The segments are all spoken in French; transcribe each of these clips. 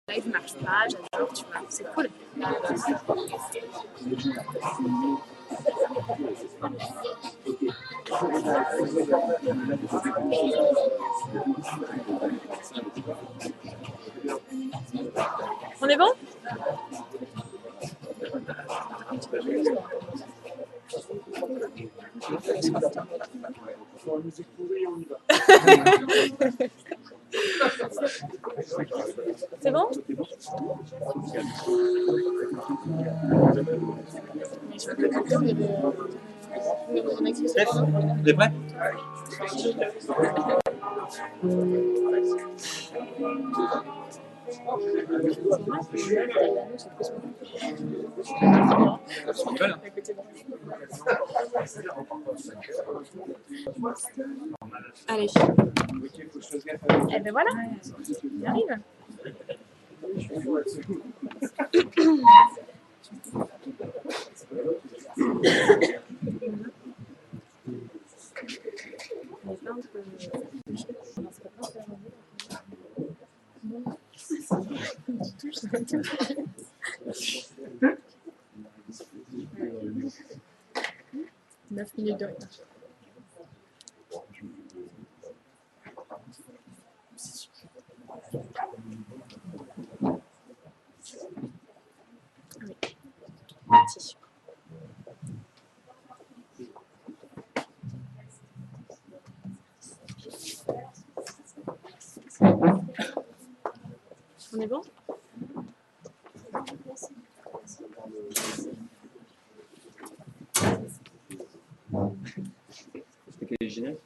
live marche pas, j'adore, tu vois, c'est cool. On est bon? C'est bon? T'es prêt? Allez. Et ben voilà, on y arrive. Neuf minutes de retard. Oui. Merci. On est bon? C'était quel générique?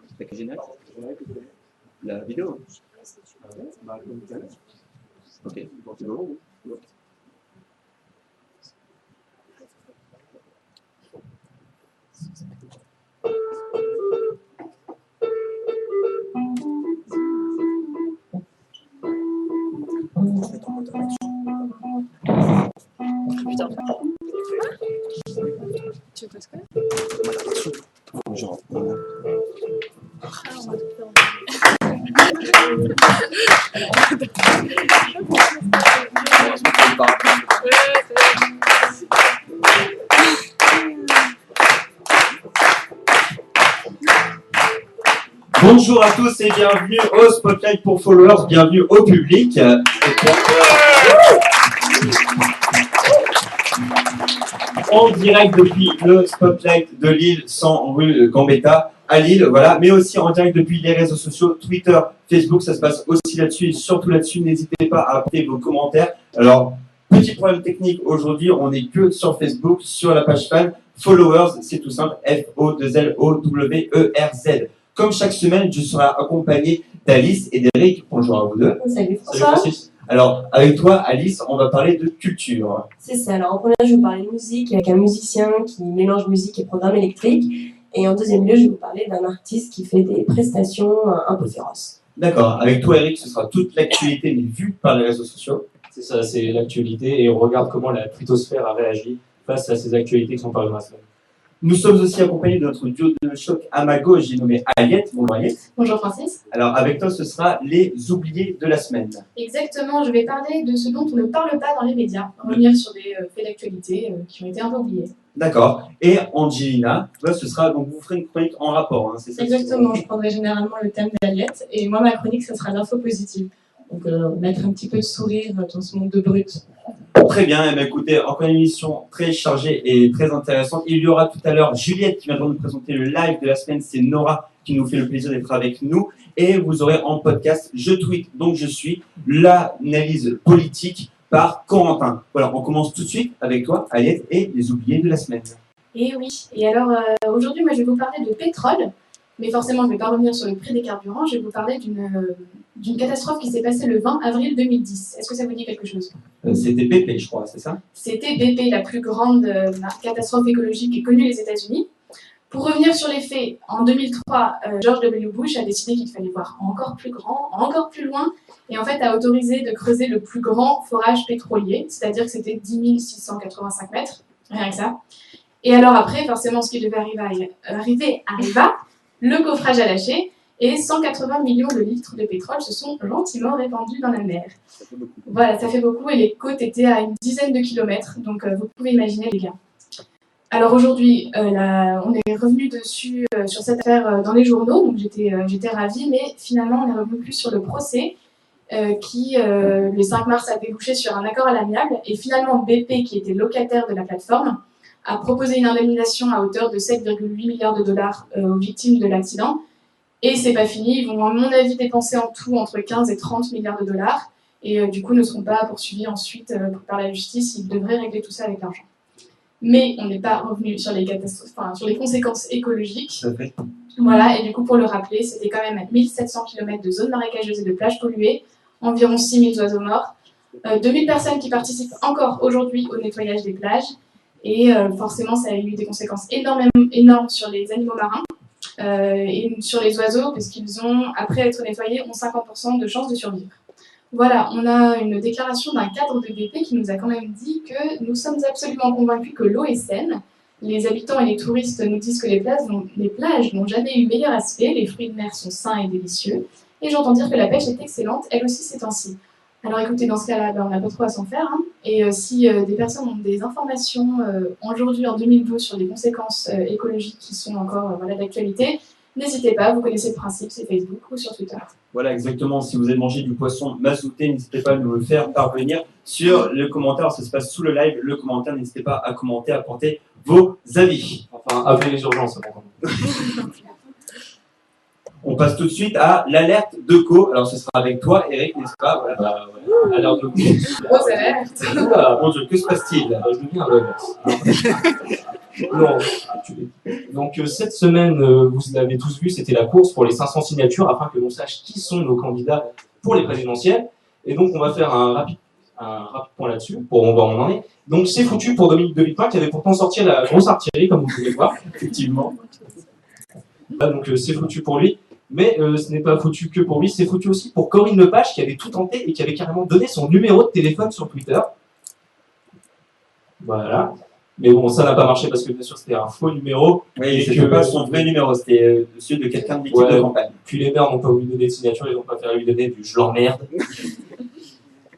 C'était quel générique? La vidéo? Ok, c'est bon. Putain. Tu veux passer quoi? Genre. Bonjour à tous et bienvenue au Spotlight pour Followers, bienvenue au public. En direct depuis le Spotlight de Lille, 100 rue Gambetta à Lille, voilà, mais aussi en direct depuis les réseaux sociaux, Twitter, Facebook, ça se passe aussi là-dessus et surtout là-dessus, n'hésitez pas à apporter vos commentaires. Alors, petit problème technique aujourd'hui, on n'est que sur Facebook, sur la page fan, Followers, c'est tout simple, F-O-2-L-O-W-E-R-Z. Comme chaque semaine, je serai accompagné d'Alice et d'Eric. Bonjour à vous deux. Salut Salut François. Francis. Alors, avec toi, Alice, on va parler de culture. C'est ça. Alors en première, je vais vous parler de musique avec un musicien qui mélange musique et programme électrique. Et en deuxième lieu, je vais vous parler d'un artiste qui fait des prestations un peu féroces. D'accord. Avec toi, Eric, ce sera toute l'actualité, mais vue par les réseaux sociaux. C'est ça, c'est l'actualité et on regarde comment la twittosphère a réagi face à ces actualités qui sont parues dans la semaine. Nous sommes aussi accompagnés de notre duo de choc à ma gauche, j'ai nommé Aliette. Bonjour Aliette. Bonjour Francis. Alors, avec toi, ce sera les oubliés de la semaine. Exactement, je vais parler de ce dont on ne parle pas dans les médias, revenir sur des faits d'actualité qui ont été un peu oubliés. D'accord. Et Angelina, toi, ce sera, donc vous ferez une chronique en rapport, hein, c'est ça? Exactement, je prendrai généralement le thème d'Aliette et moi ma chronique ça sera l'info positive. Donc mettre un petit peu de sourire dans ce monde de brut. Très bien, eh bien, écoutez, encore une émission très chargée et très intéressante. Il y aura tout à l'heure Juliette qui viendra nous présenter le live de la semaine, c'est Nora qui nous fait le plaisir d'être avec nous. Et vous aurez en podcast Je tweet, donc je suis, l'analyse politique par Corentin. Voilà, on commence tout de suite avec toi, Aliette, et les oubliés de la semaine. Et oui, et alors aujourd'hui moi je vais vous parler de pétrole, mais forcément je ne vais pas revenir sur le prix des carburants, je vais vous parler d'une catastrophe qui s'est passée le 20 avril 2010. Est-ce que ça vous dit quelque chose? C'était BP, je crois, c'est ça? C'était BP, la plus grande catastrophe écologique qu'ait connue les États-Unis. Pour revenir sur les faits, en 2003, George W. Bush a décidé qu'il fallait voir encore plus grand, encore plus loin, et en fait a autorisé de creuser le plus grand forage pétrolier, c'est-à-dire que c'était 10 685 mètres, rien que ça. Et alors après, forcément, ce qui devait arriver arriva, le coffrage a lâché, et 180 millions de litres de pétrole se sont gentiment répandus dans la mer. Voilà, ça fait beaucoup et les côtes étaient à une dizaine de kilomètres, donc vous pouvez imaginer les gains. Alors aujourd'hui, on est revenu dessus sur cette affaire dans les journaux, donc j'étais ravie, mais finalement on est revenu plus sur le procès qui, le 5 mars, a débouché sur un accord à l'amiable et finalement BP, qui était locataire de la plateforme, a proposé une indemnisation à hauteur de 7,8 milliards de dollars aux victimes de l'accident. Et c'est pas fini, ils vont à mon avis dépenser en tout entre 15 et 30 milliards de dollars et du coup ne seront pas poursuivis ensuite par la justice, ils devraient régler tout ça avec l'argent. Mais on n'est pas revenu sur les catastrophes, sur les conséquences écologiques. Voilà, et du coup pour le rappeler, c'était quand même 1700 km de zones marécageuses et de plages polluées, environ 6000 oiseaux morts, 2000 personnes qui participent encore aujourd'hui au nettoyage des plages, et forcément ça a eu des conséquences énormes sur les animaux marins et sur les oiseaux, puisqu'ils ont, après être nettoyés, ont 50% de chances de survivre. Voilà, on a une déclaration d'un cadre de BP qui nous a quand même dit que nous sommes absolument convaincus que l'eau est saine. Les habitants et les touristes nous disent que les plages n'ont jamais eu meilleur aspect, les fruits de mer sont sains et délicieux, et j'entends dire que la pêche est excellente, elle aussi ces temps-ci. Alors écoutez, dans ce cas-là, on n'a pas trop à s'en faire, hein. Et si des personnes ont des informations aujourd'hui en 2012 sur des conséquences écologiques qui sont encore d'actualité, n'hésitez pas, vous connaissez le principe, c'est Facebook ou sur Twitter. Voilà, exactement. Si vous avez mangé du poisson mazouté, n'hésitez pas à nous le faire parvenir sur le commentaire. Alors, ça se passe sous le live. Le commentaire, n'hésitez pas à commenter, à apporter vos avis. Enfin, appelez les urgences. On passe tout de suite à l'alerte de co. Alors, ce sera avec toi, Eric, n'est-ce pas? Voilà. Alerte de co. Grosse alerte. Mon Dieu, que se passe-t-il? Je deviens un non. Donc cette semaine, vous l'avez tous vu, c'était la course pour les 500 signatures afin que l'on sache qui sont nos candidats pour les présidentielles. Et donc on va faire un rapide point là-dessus pour voir où on en est. Donc c'est foutu pour Dominique de Villepin qui avait pourtant sorti la grosse artillerie, comme vous pouvez voir, effectivement. Là, donc c'est foutu pour lui. Mais ce n'est pas foutu que pour lui, c'est foutu aussi pour Corinne Lepage qui avait tout tenté et qui avait carrément donné son numéro de téléphone sur Twitter. Voilà. Mais bon, ça n'a pas marché parce que bien sûr c'était un faux numéro. Oui, c'était pas son vrai numéro, c'était celui de quelqu'un de l'équipe de campagne. Puis les maires n'ont pas voulu donner de signature, ils n'ont pas fait lui donner du « je l'emmerde ».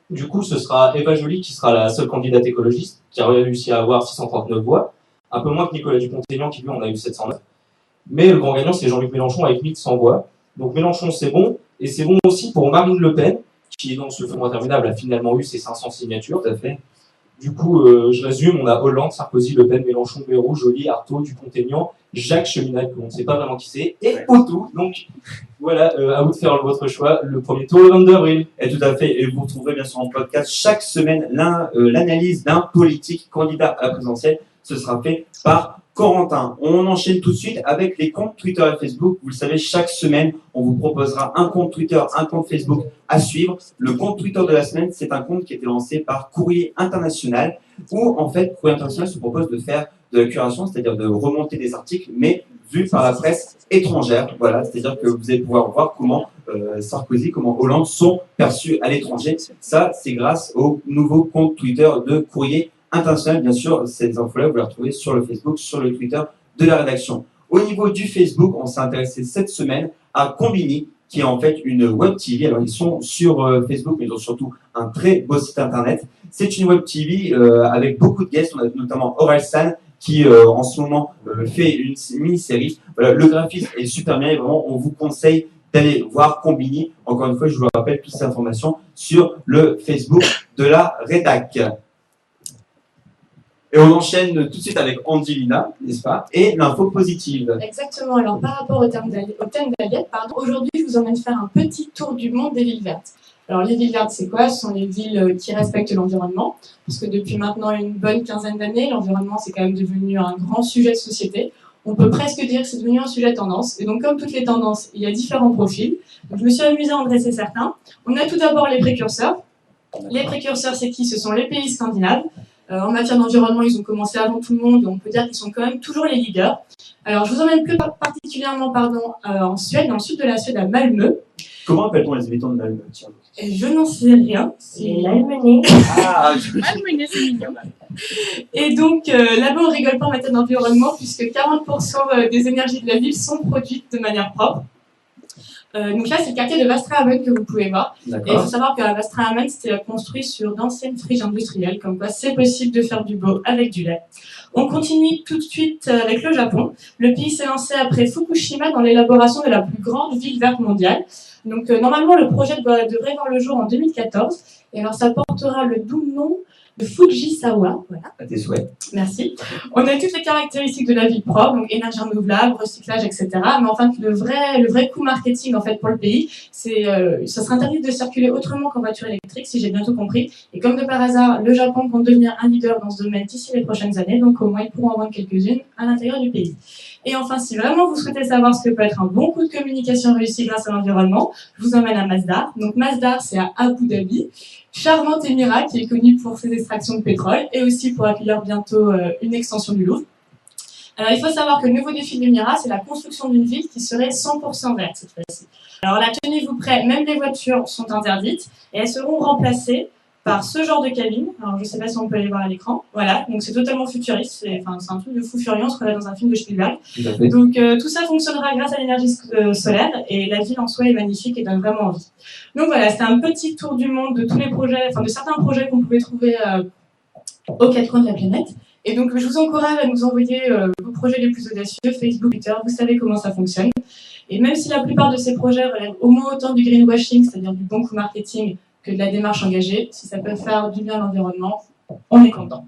Du coup, ce sera Eva Joly qui sera la seule candidate écologiste, qui a réussi à avoir 639 voix, un peu moins que Nicolas Dupont-Aignan qui lui en a eu 709. Mais le grand gagnant, c'est Jean-Luc Mélenchon avec 1100 voix. Donc Mélenchon, c'est bon, et c'est bon aussi pour Marine Le Pen, qui dans ce front interminable a finalement eu ses 500 signatures. Tout à fait. Du coup, je résume, on a Hollande, Sarkozy, Le Pen, Mélenchon, Bayrou, Joly, Artaud, Dupont-Aignan, Jacques Cheminade, que l'on ne sait pas vraiment qui c'est, et Autou. Donc voilà, à vous de faire votre choix. Le premier tour, le 22 avril. Et tout à fait, et vous retrouverez bien sûr en podcast chaque semaine l'analyse d'un politique candidat à la présidentielle. Ce sera fait par Corentin. On enchaîne tout de suite avec les comptes Twitter et Facebook. Vous le savez, chaque semaine, on vous proposera un compte Twitter, un compte Facebook à suivre. Le compte Twitter de la semaine, c'est un compte qui a été lancé par Courrier International, où en fait, Courrier International se propose de faire de la curation, c'est-à-dire de remonter des articles, mais vus par la presse étrangère. Voilà, c'est-à-dire que vous allez pouvoir voir comment Sarkozy, comment Hollande sont perçus à l'étranger. Ça, c'est grâce au nouveau compte Twitter de Courrier International. Bien sûr, ces infos-là, vous les retrouvez sur le Facebook, sur le Twitter de la rédaction. Au niveau du Facebook, on s'est intéressé cette semaine à Combini, qui est en fait une web TV. Alors, ils sont sur Facebook, mais ils ont surtout un très beau site internet. C'est une web TV avec beaucoup de guests. On a notamment Orelsan, qui en ce moment fait une mini-série. Voilà, le graphisme est super bien et vraiment, on vous conseille d'aller voir Combini. Encore une fois, je vous rappelle toutes ces informations sur le Facebook de la rédac. Et on enchaîne tout de suite avec Angelina, n'est-ce pas? Et l'info positive. Exactement. Alors, par rapport au thème d'Aliette, aujourd'hui, je vous emmène faire un petit tour du monde des villes vertes. Alors, les villes vertes, c'est quoi? Ce sont les villes qui respectent l'environnement. Parce que depuis maintenant une bonne quinzaine d'années, l'environnement, c'est quand même devenu un grand sujet de société. On peut presque dire que c'est devenu un sujet tendance. Et donc, comme toutes les tendances, il y a différents profils. Donc, je me suis amusée à en dresser certains. On a tout d'abord les précurseurs. Les précurseurs, c'est qui? Ce sont les pays scandinaves. En matière d'environnement, ils ont commencé avant tout le monde, et on peut dire qu'ils sont quand même toujours les leaders. Alors, je vous emmène plus particulièrement en Suède, dans le sud de la Suède, à Malmö. Comment appelle-t-on les habitants de Malmö? Et je n'en sais rien. Les Malmenais. Ah, Malmenais, c'est mignon. Et donc, là-bas, on rigole pas en matière d'environnement, puisque 40% des énergies de la ville sont produites de manière propre. Donc là, c'est le quartier de Västra que vous pouvez voir. Et il D'accord. faut savoir que Västra c'était construit sur d'anciennes friches industrielles, comme quoi c'est possible de faire du beau avec du lait. On continue tout de suite avec le Japon. Le pays s'est lancé après Fukushima dans l'élaboration de la plus grande ville verte mondiale. Donc normalement, le projet devrait voir le jour en 2014. Et alors, ça portera le doux nom de Fujisawa. Voilà. À tes souhaits. Merci. On a toutes les caractéristiques de la ville propre, donc énergie renouvelable, recyclage, etc. Mais enfin, le vrai coup marketing en fait pour le pays, c'est ça sera interdit de circuler autrement qu'en voiture électrique, si j'ai bien tout compris. Et comme de par hasard, le Japon compte devenir un leader dans ce domaine d'ici les prochaines années, donc au moins ils pourront en vendre quelques-unes à l'intérieur du pays. Et enfin, si vraiment vous souhaitez savoir ce que peut être un bon coup de communication réussi grâce à l'environnement, je vous emmène à Masdar. Donc Masdar, c'est à Abu Dhabi. Charmante émirat qui est connu pour ses extractions de pétrole et aussi pour accueillir bientôt une extension du Louvre. Alors il faut savoir que le nouveau défi de l'émirat, c'est la construction d'une ville qui serait 100% verte cette fois-ci. Alors la tenue-vous prêt, même les voitures sont interdites et elles seront remplacées par ce genre de cabine. Alors je ne sais pas si on peut les voir à l'écran. Voilà, donc c'est totalement futuriste, c'est un truc de fou furieux, on se croirait dans un film de Spielberg. Tout à fait. Donc tout ça fonctionnera grâce à l'énergie solaire et la ville en soi est magnifique et donne vraiment envie. Donc voilà, c'était un petit tour du monde de tous les projets, enfin de certains projets qu'on pouvait trouver aux quatre coins de la planète. Et donc je vous encourage à nous envoyer vos projets les plus audacieux, Facebook, Twitter, vous savez comment ça fonctionne. Et même si la plupart de ces projets relèvent au moins autant du greenwashing, c'est-à-dire du bon coup marketing, que de la démarche engagée, si ça peut faire du bien à l'environnement, on est content.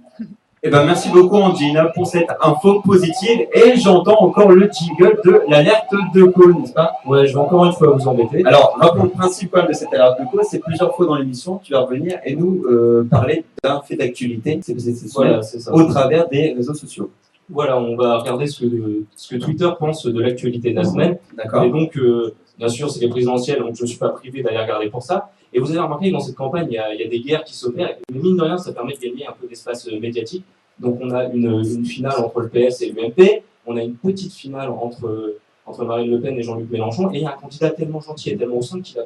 Eh ben, merci beaucoup, Angelina, pour cette info positive. Et j'entends encore le jingle de l'alerte de call, n'est-ce pas? Ouais, je vais encore une fois vous embêter. Alors, rappelons le principe quand même de cette alerte de call. C'est plusieurs fois dans l'émission, tu vas revenir et nous parler d'un fait d'actualité. C'est Voilà, c'est ça. au travers des réseaux sociaux. Voilà, on va regarder ce que Twitter pense de l'actualité de la semaine. D'accord. Et donc, bien sûr, c'est les présidentielles, donc je ne suis pas privé d'aller regarder pour ça. Et vous avez remarqué que dans cette campagne, il y a des guerres qui s'opèrent. Mais mine de rien, ça permet de gagner un peu d'espace médiatique. Donc, on a une finale entre le PS et l'UMP. On a une petite finale entre Marine Le Pen et Jean-Luc Mélenchon. Et il y a un candidat tellement gentil et tellement au centre qu'il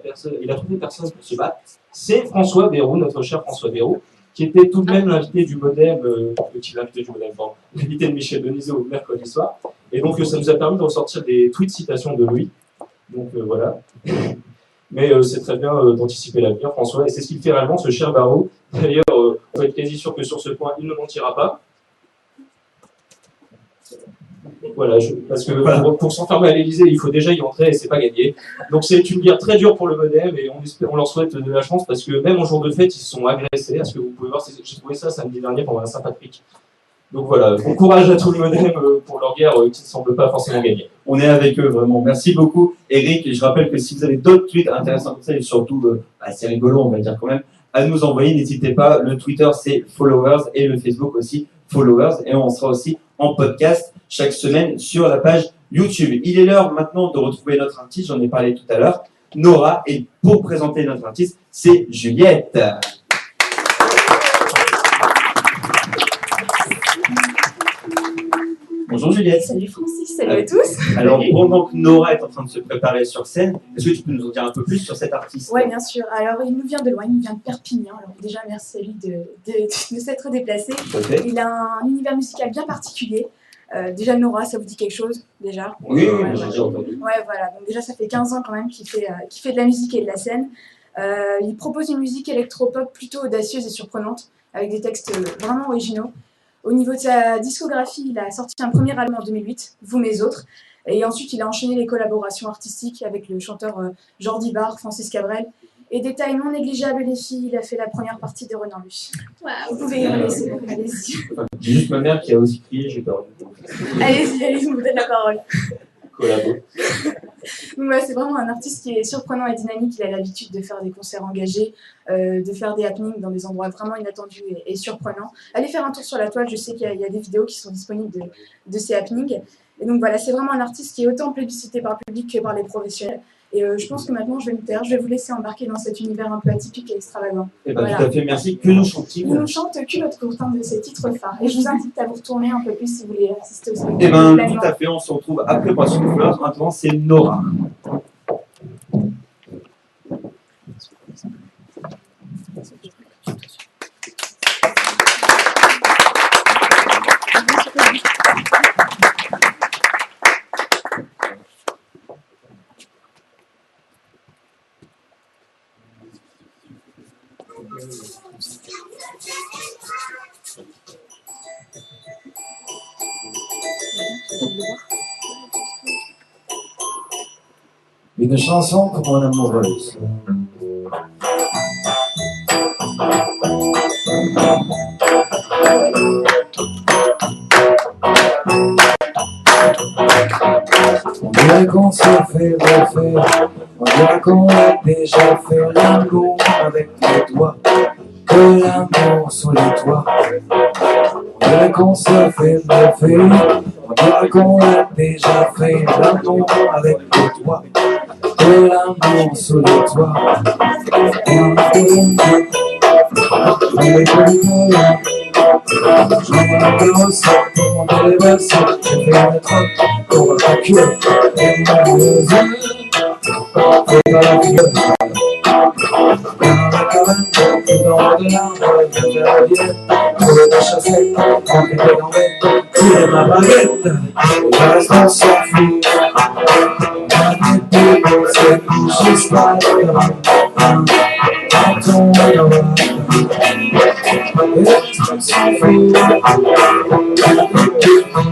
a trouvé personne pour se battre. C'est François Bayrou, notre cher François Bayrou, qui était tout de même l'invité du Modem, l'invité de Michel Denisot mercredi soir. Et donc, ça nous a permis de ressortir des tweets citations de lui. Donc, voilà. Mais c'est très bien d'anticiper l'avenir, François, et c'est ce qu'il fait réellement, ce cher Bayrou. D'ailleurs, on peut être quasi sûr que sur ce point, il ne mentira pas. Voilà, parce que pour s'enfermer à l'Élysée, il faut déjà y entrer et c'est pas gagné. Donc c'est une guerre très dure pour le Modem et on leur souhaite de la chance parce que même en jour de fête, ils se sont agressés. Est-ce que vous pouvez voir, j'ai trouvé ça samedi dernier pendant la Saint-Patrick. Donc voilà, bon courage à tout le Modem pour leur guerre qui ne semble pas forcément gagner. On est avec eux, vraiment. Merci beaucoup, Eric. Et je rappelle que si vous avez d'autres tweets intéressants comme ça, et surtout, c'est rigolo, on va dire quand même, à nous envoyer, n'hésitez pas. Le Twitter, c'est followers et le Facebook aussi, followers. Et on sera aussi en podcast chaque semaine sur la page YouTube. Il est l'heure maintenant de retrouver notre artiste, j'en ai parlé tout à l'heure, Nora. Et pour présenter notre artiste, c'est Juliette. Bonjour Juliette. Salut Francis, salut à tous. Alors, pendant que Nora est en train de se préparer sur scène, est-ce que tu peux nous en dire un peu plus sur cet artiste? Oui, bien sûr. Alors, il nous vient de loin, il nous vient de Perpignan. Alors, déjà, merci à lui de s'être déplacé. Okay. Il a un univers musical bien particulier. Déjà, Nora, ça vous dit quelque chose, déjà? Oui, ouais, j'ai entendu. Ouais, voilà. Donc, déjà, ça fait 15 ans quand même qu'il fait de la musique et de la scène. Il propose une musique électropop plutôt audacieuse et surprenante, avec des textes vraiment originaux. Au niveau de sa discographie, il a sorti un premier album en 2008, Vous mes autres, et ensuite il a enchaîné les collaborations artistiques avec le chanteur Jordi Barre, Francis Cabrel, et détail non négligeable les filles, il a fait la première partie de Renan Luce. Vous pouvez y aller, c'est bon, allez-y. J'ai juste ma mère qui a aussi crié, j'ai peur. Allez-y, je vous donne la parole. Collabo. Donc ouais, c'est vraiment un artiste qui est surprenant et dynamique. Il a l'habitude de faire des concerts engagés, de faire des happenings dans des endroits vraiment inattendus et surprenants. Allez faire un tour sur la toile, je sais qu'il y a des vidéos qui sont disponibles de ces happenings. Et donc voilà, c'est vraiment un artiste qui est autant plébiscité par le public que par les professionnels. Et je pense que maintenant, je vais me taire, je vais vous laisser embarquer dans cet univers un peu atypique et extravagant. Eh ben, voilà. Tout à fait, merci. Que nous chante-t-il? Il nous chante Culotte courte, un de ses titres phares. Et je vous invite à vous retourner un peu plus si vous voulez assister au spectacle. Eh bien, tout à fait, on se retrouve après pour la suite de Fleurs. Maintenant, c'est Nora. Une chanson pour mon amoureuse. On dirait qu'on se fait refaire, on dirait qu'on a déjà fait l'amour avec les doigts, que l'amour sous les toits. On dirait qu'on se fait refaire, on dirait qu'on a déjà fait l'amour avec les doigts, que l'amour sous les toits. Je m'en applaudis, pour mon élévation, j'ai fait un troc, pour ma cure, et mon musique, c'est pas la fille. Dans la cabane, dans de l'arbre, j'ai la viette, pour les chaussettes, quand t'es dans bête, tirer ma baguette, et je reste on s'en fout. Ma tête, c'est juste là, quand on aura. On s'en fout,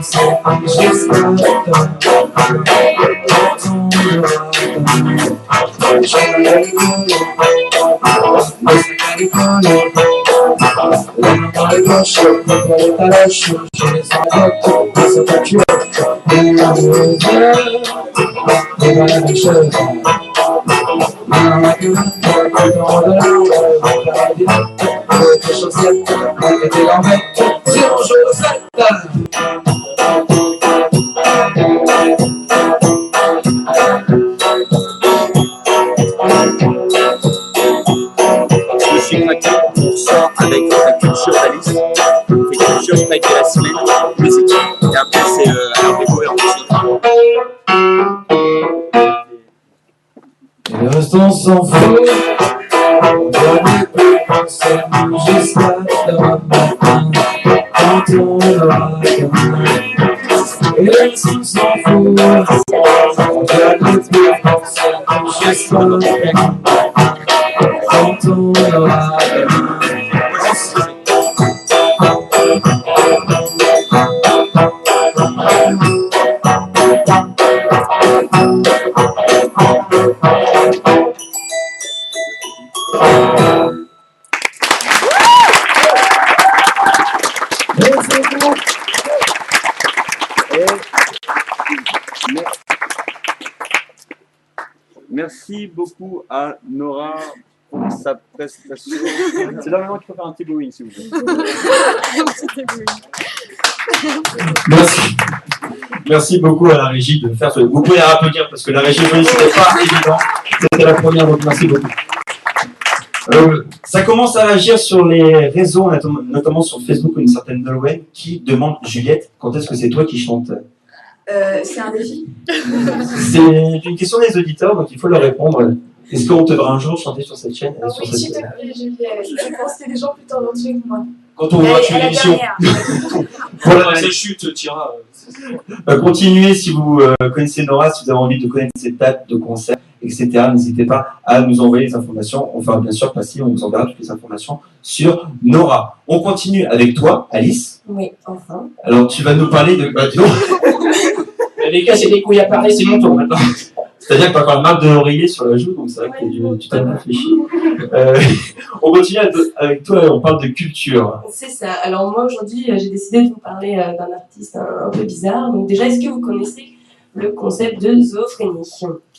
c'est juste un temps, quand on aura. J'ai la rigole, mais c'est pas rigolo. La main dans les poches, le poil est à l'âche, je les envoie, mais c'est pas tu es. Et l'amoureuse, et pas la même chose. Dans la cabane, dans de l'arbre, on va la viette. Tes chaussettes, et tes gambettes, si on joue au 7. Je suis craqué pour ça avec la culture d'Alice. On fait culture fête de la semaine, musique. Et après, c'est un peu cohérent aussi. Et le reste, on s'en fout. On doit plus penser jusqu'à demain matin, quand on aura gamin. Et le reste, on s'en fout. On doit plus penser jusqu'à demain matin, quand on aura gamin. Merci beaucoup à Nora pour sa prestation. C'est là maintenant qu'il faut faire un petit bowing, s'il vous plaît. Merci beaucoup à la régie de faire ce. Vous pouvez la applaudir parce que la régie, c'était pas évident. C'était la première, donc merci beaucoup. Ça commence à agir sur les réseaux, notamment sur Facebook, une certaine Nolwenn, qui demande Juliette, quand est-ce que c'est toi qui chantes? C'est un défi. C'est une question des auditeurs, donc il faut leur répondre. Est-ce qu'on te verra un jour chanter sur cette chaîne? Oui, s'il te plaît, Juliette. Je pense qu'il y a des gens plus talentueux que moi. Quand on voit tu l'émission. Voilà, ces chutes, Tira. Continuez si vous connaissez Nora, si vous avez envie de connaître ses dates de concert, etc. N'hésitez pas à nous envoyer les informations. On fera bien sûr passer, on vous enverra toutes les informations sur Nora. On continue avec toi, Alice. Oui, enfin. Alors tu vas nous parler de. Les gars, c'est des couilles à parler, c'est mon tour maintenant. C'est-à-dire que tu as encore une marque de l'oreiller sur la joue, donc c'est vrai que tu t'as réfléchi. On continue avec toi, on parle de culture. C'est ça. Alors moi aujourd'hui, j'ai décidé de vous parler d'un artiste un peu bizarre. Donc déjà, est-ce que vous connaissez le concept de zoophrénie?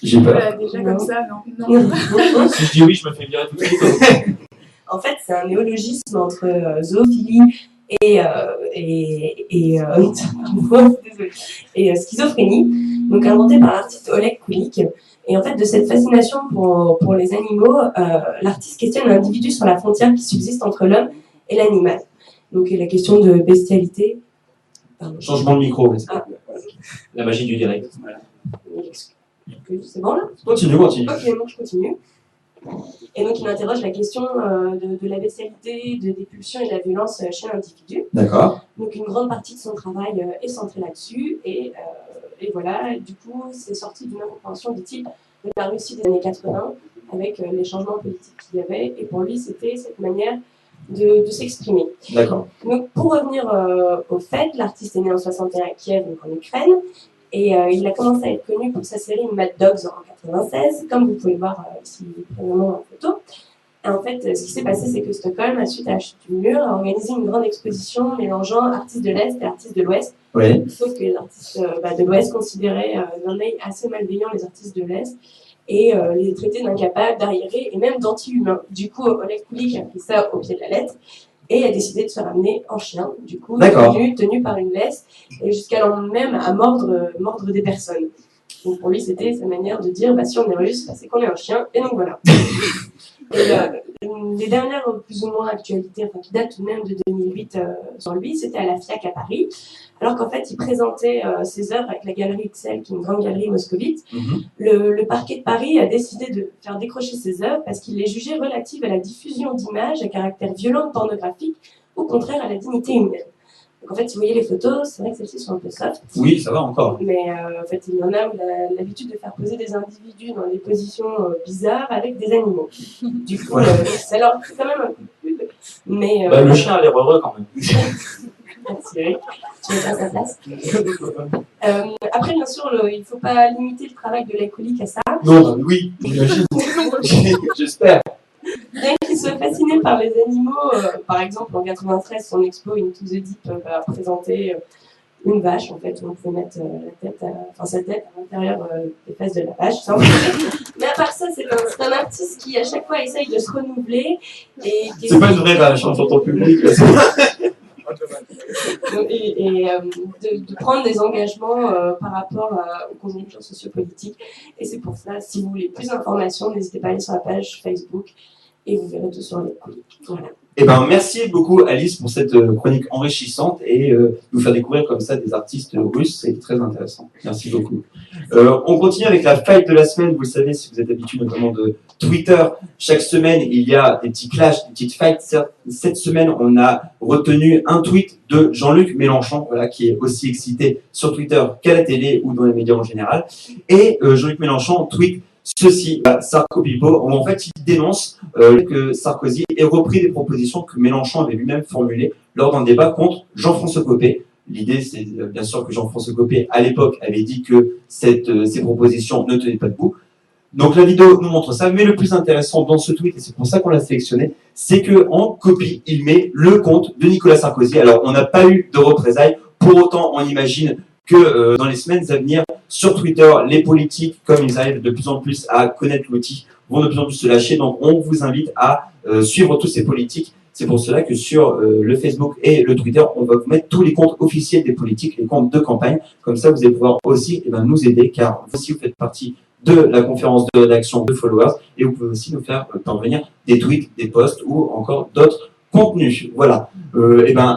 J'ai peur. Déjà comme ça, non. Si je dis oui, je me fais virer tout de suite. En fait, c'est un néologisme entre zoophilie et schizophrénie, donc inventé par l'artiste Oleg Kulik. Et en fait, de cette fascination pour les animaux, l'artiste questionne l'individu sur la frontière qui subsiste entre l'homme et l'animal. Donc, la question de bestialité. Pardon. Changement de micro. La magie du direct. Voilà. C'est bon là? Continue. Ok, donc je continue. Et donc, il interroge la question de la bestialité, des pulsions et de la violence chez l'individu. D'accord. Donc, une grande partie de son travail est centrée là-dessus. Et voilà, du coup, c'est sorti d'une incompréhension, dit-il, de la Russie des années 80, avec les changements politiques qu'il y avait. Et pour lui, c'était cette manière de s'exprimer. D'accord. Donc, pour revenir au fait, l'artiste est né en 61 à Kiev, donc en Ukraine, et il a commencé à être connu pour sa série Mad Dogs en 96, comme vous pouvez le voir ici vraiment en photo. Et en fait, ce qui s'est passé, c'est que Stockholm, à suite à la chute du mur, a organisé une grande exposition mélangeant artistes de l'Est et artistes de l'Ouest. Oui. Sauf que les artistes de l'Ouest considéraient d'un œil assez malveillant les artistes de l'Est et les traitaient d'incapables, d'arriérés et même d'anti-humains. Du coup, Oleg Kulik a pris ça au pied de la lettre et a décidé de se ramener en chien, du coup, tenu par une laisse, et jusqu'à même à mordre des personnes. Donc pour lui, c'était sa manière de dire, si on est russe, c'est qu'on est un chien, et donc voilà. Et les dernières, plus ou moins, actualités, qui datent tout de même de 2008 sur lui, c'était à la FIAC à Paris, alors qu'en fait, il présentait ses œuvres avec la galerie Excel, qui est une grande galerie moscovite. Le parquet de Paris a décidé de faire décrocher ses œuvres parce qu'il les jugeait relatives à la diffusion d'images à caractère violent pornographique, au contraire à la dignité humaine. Donc en fait, si vous voyez les photos, c'est vrai que celles-ci sont un peu soft. Oui, ça va encore. Mais en fait, il y en a où il a l'habitude de faire poser des individus dans des positions bizarres avec des animaux. Du coup, ça leur fait quand même un peu de pub. Mais, le chien a l'air heureux quand même. Merci Eric, tu mets pas sa place. Après, bien sûr, il ne faut pas limiter le travail de l'alcoolique à ça. Non, oui, j'imagine. J'espère. Bien qu'il soit fasciné par les animaux, par exemple en 93, son expo Into the Deep va présenter une vache en fait, où on peut mettre sa tête à l'intérieur des fesses de la vache. Mais à part ça, c'est un artiste qui à chaque fois essaye de se renouveler. C'est pas une vraie vache, j'entends le public. Et de prendre des engagements par rapport aux conjonctures sociopolitiques. Et c'est pour ça, si vous voulez plus d'informations, n'hésitez pas à aller sur la page Facebook et vous verrez tout sur les coliques. Voilà. Eh ben, merci beaucoup Alice pour cette chronique enrichissante et nous faire découvrir comme ça des artistes russes, c'est très intéressant. Merci beaucoup. On continue avec la fight de la semaine. Vous le savez, si vous êtes habitué notamment de Twitter, chaque semaine il y a des petits clashs, des petites fights. Cette semaine, on a retenu un tweet de Jean-Luc Mélenchon, voilà, qui est aussi excité sur Twitter qu'à la télé ou dans les médias en général. Et Jean-Luc Mélenchon tweet ceci, Sarko-Pipo, où en fait il dénonce que Sarkozy ait repris des propositions que Mélenchon avait lui-même formulées lors d'un débat contre Jean-François Copé. L'idée, c'est bien sûr que Jean-François Copé, à l'époque, avait dit que ces propositions ne tenaient pas debout. Donc la vidéo nous montre ça, mais le plus intéressant dans ce tweet, et c'est pour ça qu'on l'a sélectionné, c'est qu'en copie, il met le compte de Nicolas Sarkozy. Alors on n'a pas eu de représailles, pour autant on imagine que dans les semaines à venir, sur Twitter, les politiques, comme ils arrivent de plus en plus à connaître l'outil, vont de plus en plus se lâcher. Donc, on vous invite à suivre tous ces politiques. C'est pour cela que sur le Facebook et le Twitter, on va vous mettre tous les comptes officiels des politiques, les comptes de campagne. Comme ça, vous allez pouvoir aussi nous aider, car vous aussi, vous faites partie de la conférence de rédaction de Followers et vous pouvez aussi nous faire parvenir des tweets, des posts ou encore d'autres contenus. Voilà.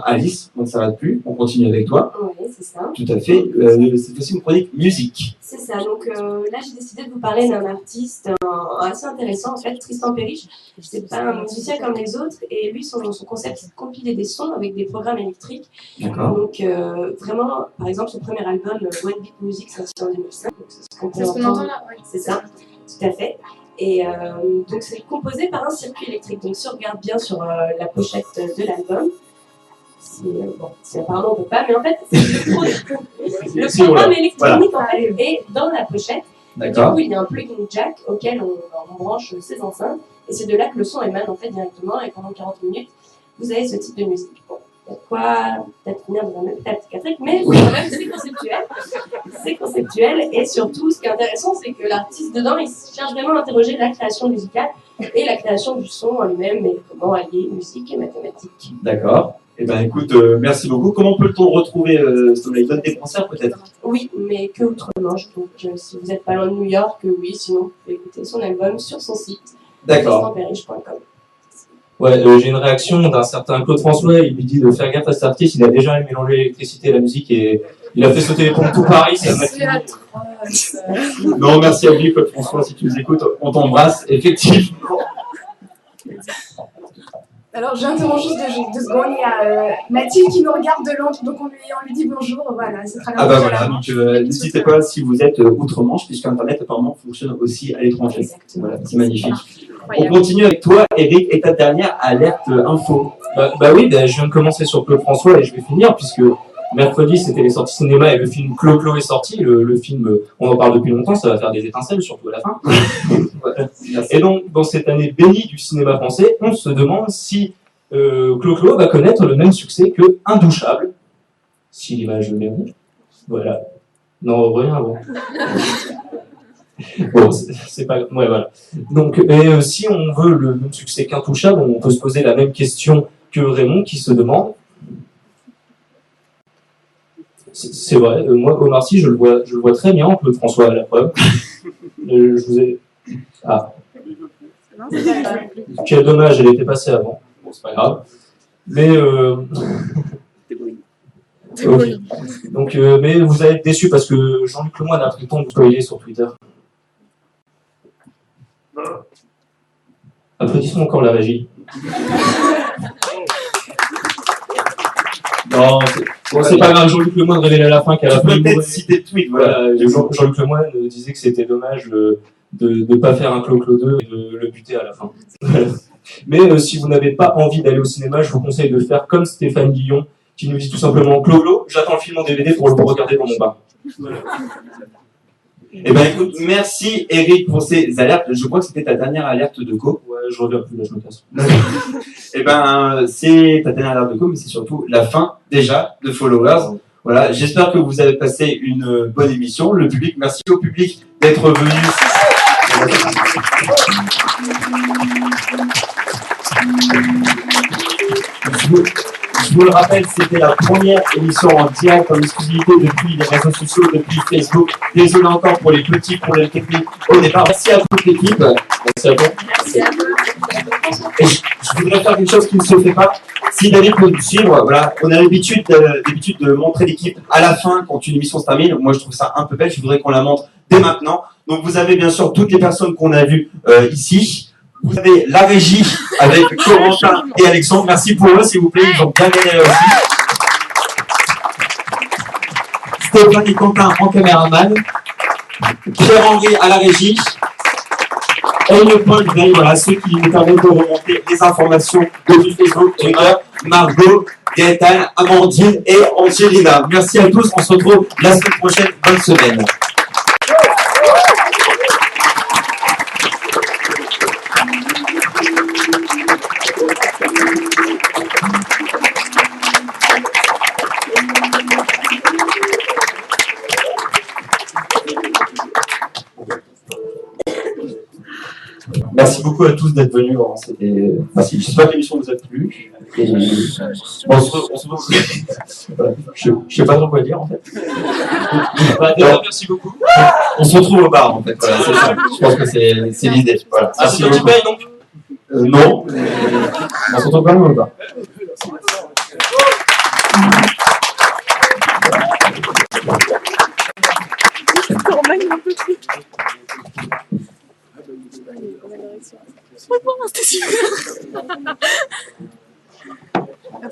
Alice, on ne s'arrête plus, on continue avec toi. Oui, c'est ça. Tout à fait. C'est aussi une chronique musique. C'est ça. Donc là, j'ai décidé de vous parler d'un artiste assez intéressant, en fait, Tristan Peric. C'est pas un musicien comme les autres, et lui, son concept, c'est de compiler des sons avec des programmes électriques. D'accord. Donc vraiment, par exemple, son premier album, One Beat Music, c'est sorti en 2005. Donc c'est ce qu'on entend là, oui. C'est ça, tout à fait. Et donc c'est composé par un circuit électrique. Donc si on regarde bien sur la pochette de l'album, si apparemment on ne peut pas, mais en fait le programme électronique en fait, est dans la pochette. Et du coup il y a un plugin jack auquel on branche ses enceintes et c'est de là que le son émane en fait directement et pendant 40 minutes vous avez ce type de musique. Bon, il y a quoi peut-être finir dans un hôpital psychiatrique, mais quand même c'est conceptuel. C'est conceptuel et surtout ce qui est intéressant c'est que l'artiste dedans il cherche vraiment à interroger la création musicale et la création du son en lui-même et comment allier musique et mathématiques. D'accord. Eh bien, écoute, merci beaucoup. Comment peut-on retrouver il donne des concerts peut-être? Oui, mais que outre-Manche. Donc, si vous n'êtes pas loin de New York, oui, sinon vous pouvez écouter son album sur son site, tristanperich.com. Ouais, j'ai une réaction d'un certain Claude François. Il lui dit de faire gaffe à cet artiste. Il a déjà mélangé l'électricité et la musique et il a fait sauter les pompes tout Paris. Ça non, merci à lui, Claude François. Si tu nous écoutes, on t'embrasse, effectivement. Alors, j'interromps juste deux secondes. Il y a Mathilde qui nous regarde de Londres, donc on lui dit bonjour. Voilà, c'est très bien. Ah bah voilà, donc n'hésitez pas si vous êtes outre-Manche, puisque Internet apparemment fonctionne aussi à l'étranger. Exactement. Voilà, c'est magnifique. On continue avec toi, Eric, et ta dernière alerte info. Bah oui, je viens de commencer sur Claude François et je vais finir puisque mercredi c'était les sorties cinéma et le film Clo-Clo est sorti. Le film, on en parle depuis longtemps, ça va faire des étincelles, surtout à la fin. Et donc, dans cette année bénie du cinéma français, on se demande si Clo-Clo va connaître le même succès que Indouchable, si l'image le mérite. Voilà. Non, rien, bon. Bon, c'est pas... Ouais, voilà. Donc, si on veut le même succès qu'Intouchable, on peut se poser la même question que Raymond qui se demande. C'est vrai, moi, Omar Sy, je le vois très bien, Claude François à la preuve. Je vous ai... Ah. Quel dommage, elle était passée avant. Bon, c'est pas grave. Mais... Okay. Donc, mais vous allez être déçus parce que Jean-Luc Lemoyne a pris le temps de vous spoiler sur Twitter. Applaudissons encore la régie. Non, c'est pas grave, Jean-Luc Lemoyne révélait à la fin qu'à la fin. Peut-être citer le tweet, voilà. Jean-Luc Lemoyne disait que c'était dommage de ne pas faire un Clo-Clo 2 et de le buter à la fin. Mais si vous n'avez pas envie d'aller au cinéma, je vous conseille de faire comme Stéphane Guillon, qui nous dit tout simplement Clo-Clo, j'attends le film en DVD pour le regarder dans mon bain. Eh ben écoute, merci Eric pour ces alertes. Je crois que c'était ta dernière alerte de co. Ouais, je reviens plus, là je me casse. Eh ben c'est ta dernière alerte de co, mais c'est surtout la fin déjà de Followers. Voilà, j'espère que vous avez passé une bonne émission. Le public, merci au public d'être venu. Je vous le rappelle, c'était la première émission en direct en exclusivité depuis les réseaux sociaux, depuis Facebook. Désolé encore pour les petits problèmes techniques au départ. Merci à toute l'équipe. Merci à toi. Merci à vous. Et je voudrais faire quelque chose qui ne se fait pas. Si David peut nous suivre, voilà, on a l'habitude de montrer l'équipe à la fin quand une émission se termine. Moi, je trouve ça un peu bête. Je voudrais qu'on la montre dès maintenant. Donc, vous avez bien sûr toutes les personnes qu'on a vues ici. Vous avez la régie avec Corentin et Alexandre. Merci pour eux, s'il vous plaît. Ils ont bien gagné aussi. Stéphane et Quentin en caméraman. Pierre-Henri à la régie. Et le Paul Gray, voilà, ceux qui nous permettent de remonter les informations de Facebook, Twitter, Margot, Gaëtan, Amandine et Angelina. Merci à tous. On se retrouve la semaine prochaine. Bonne semaine. Merci beaucoup à tous d'être venus. C'était facile. J'espère que l'émission vous a plu. Et... Bon, on se retrouve. Voilà. Je sais pas trop quoi dire en fait. Merci beaucoup. On se retrouve au bar en fait. Voilà, c'est ça. Je pense que c'est l'idée. Voilà. Ah, c'est toi qui paye donc non. On se retrouve quand même au bar.